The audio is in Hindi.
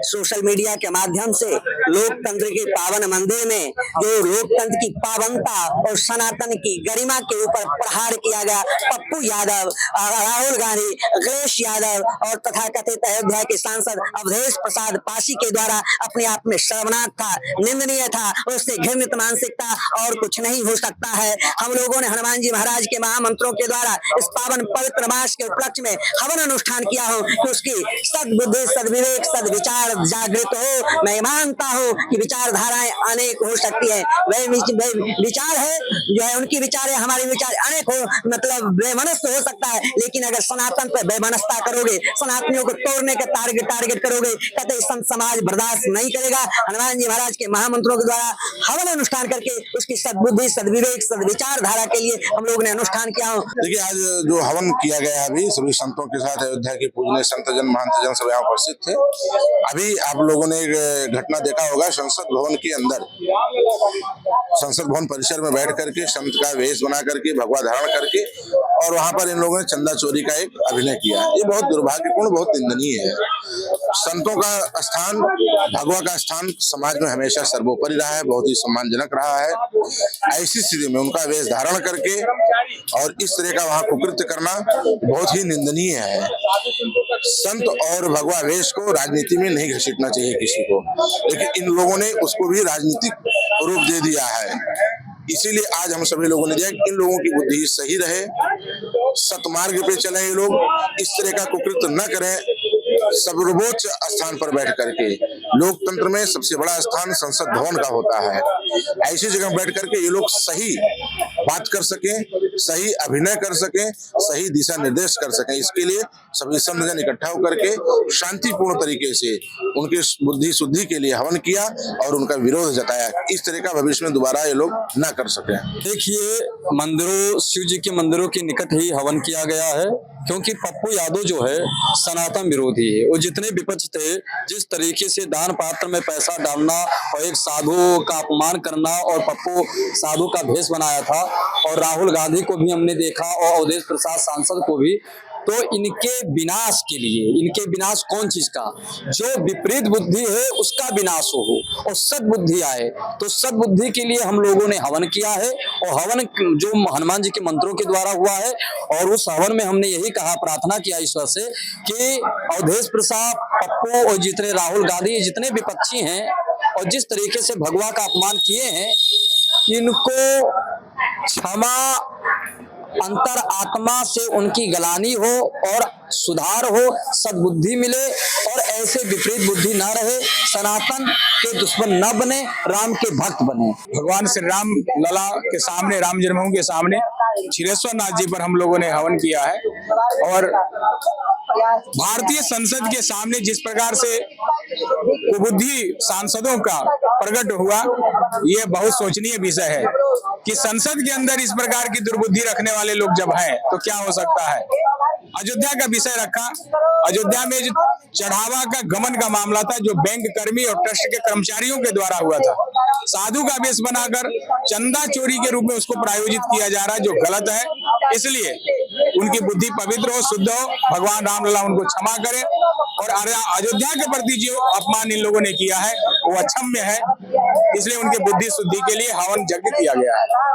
सोशल मीडिया के माध्यम से लोकतंत्र के पावन मंदिर में जो लोकतंत्र की पावनता और सनातन की गरिमा के ऊपर प्रहार किया गया। पप्पू यादव, राहुल गांधी, अखिलेश यादव और तथाकथित अयोध्या के सांसद अवधेश प्रसाद पासी के द्वारा अपने आप में शर्मनाक था, निंदनीय था। उससे घृणित मानसिकता और कुछ नहीं हो सकता है। हम लोगों ने हनुमान जी महाराज के महामंत्रों के द्वारा इस पावन पवित्र मास के उपलक्ष्य में हवन अनुष्ठान किया हो कि उसकी सद्बुद्धि, सद्विवेक, सद्विचार जागृत हो। मैं मानता हूँ कि विचारधाराएं अनेक हो सकती है, वह विचार है जो है उनकी विचार है, हमारे विचार अनेक हो, मतलब वैमनस्य हो सकता है। लेकिन अगर सनातन पर वैमनस्यता करोगे, सनातनियों को तोड़ने का टारगेट करोगे, कतई संत समाज बर्दाश्त नहीं करेगा। हनुमान जी महाराज के महामंत्रों के द्वारा हवन अनुष्ठान करके उसकी सद्बुद्धि, सद्विवेक, सद्विचार धारा के लिए हम लोग ने अनुष्ठान किया हो। देखिए, आज जो हवन किया गया है, अभी सभी संतों के साथ अयोध्या के पूजनीय संत जन, महंत जन सब यहाँ उपस्थित थे। अभी आप लोगों ने एक घटना देखा होगा, संसद भवन के अंदर, संसद भवन परिसर में बैठ करके संत का वेश बना करके, भगवा धारण करके, और वहां पर इन लोगों ने चंदा चोरी का एक अभिनय किया। ये बहुत दुर्भाग्यपूर्ण, बहुत निंदनीय है। संतों का स्थान, भगवा का स्थान समाज में हमेशा सर्वोपरि रहा है, बहुत ही सम्मानजनक रहा है। ऐसी स्थिति में उनका वेश धारण करके और इस तरह का वहां कुकृत्य करना बहुत ही निंदनीय है। संत और भगवा वेश को राजनीति में नहीं घसीटना चाहिए किसी को, लेकिन इन लोगों ने उसको भी राजनीतिक रूप दे दिया है। इसीलिए आज हम सभी लोगों ने दिया कि इन लोगों की बुद्धि सही रहे, सतमार्ग पे चले, ये लोग इस तरह का कुकृत्य न करें। सर्वोच्च स्थान पर बैठ करके, लोकतंत्र में सबसे बड़ा स्थान संसद भवन का होता है, ऐसी जगह बैठ करके ये लोग सही बात कर सकें, सही अभिनय कर सकें, सही दिशा निर्देश कर सकें। इसके लिए सभी संत जन इकट्ठा होकर के शांतिपूर्ण तरीके से उनकी बुद्धि शुद्धि के लिए हवन किया और उनका विरोध जताया। इस तरह का भविष्य में दोबारा ये लोग न कर सके। देखिए, मंदिरों, शिव जी के मंदिरों के निकट ही हवन किया गया है, क्योंकि पप्पू यादव जो है सनातन विरोधी है। वो जितने विपक्ष थे, जिस तरीके से दान पात्र में पैसा डालना और एक साधु का अपमान करना और पप्पू साधु का भेष बनाया था, और राहुल गांधी को भी हमने देखा और अवधेश प्रसाद सांसद को भी, तो इनके विनाश के लिए, इनके विनाश कौन चीज का, जो विपरीत बुद्धि है उसका विनाश हो और सद्बुद्धि आए। तो सद्बुद्धि के लिए हम लोगों ने हवन किया है, और हवन जो हनुमान जी के मंत्रों के द्वारा हुआ है, और उस हवन में हमने यही कहा, प्रार्थना किया ईश्वर से कि अवधेश प्रसाद, पप्पू और जितने राहुल गांधी, जितने विपक्षी हैं और जिस तरीके से भगवा का अपमान किए हैं, इनको क्षमा, अंतर आत्मा से उनकी गलानी हो और सुधार हो, सद्बुद्धि मिले और ऐसे विपरीत बुद्धि ना रहे, सनातन के दुश्मन न बने, राम के भक्त बने। भगवान श्री राम लला के सामने, राम जन्मभूमि के सामने क्षीरेश्वर नाथ जी पर हम लोगों ने हवन किया है। और भारतीय संसद के सामने जिस प्रकार से कुबुद्धि सांसदों का प्रकट हुआ, ये बहुत सोचनीय विषय है कि संसद के अंदर इस प्रकार की दुर्बुद्धि रखने वाले लोग जब हैं तो क्या हो सकता है। अयोध्या का विषय रखा, अयोध्या में जो चढ़ावा का गमन का मामला था, जो बैंक कर्मी और ट्रस्ट के कर्मचारियों के द्वारा हुआ था, साधु का वेश बनाकर चंदा चोरी के रूप में उसको प्रायोजित किया जा रहा है, जो गलत है। इसलिए उनकी बुद्धि पवित्र हो, शुद्ध हो, भगवान रामलला उनको क्षमा करे, और अयोध्या के प्रति जो अपमान इन लोगों ने किया है वो अक्षम्य है। इसलिए उनकी बुद्धि शुद्धि के लिए हवन यज्ञ किया गया है।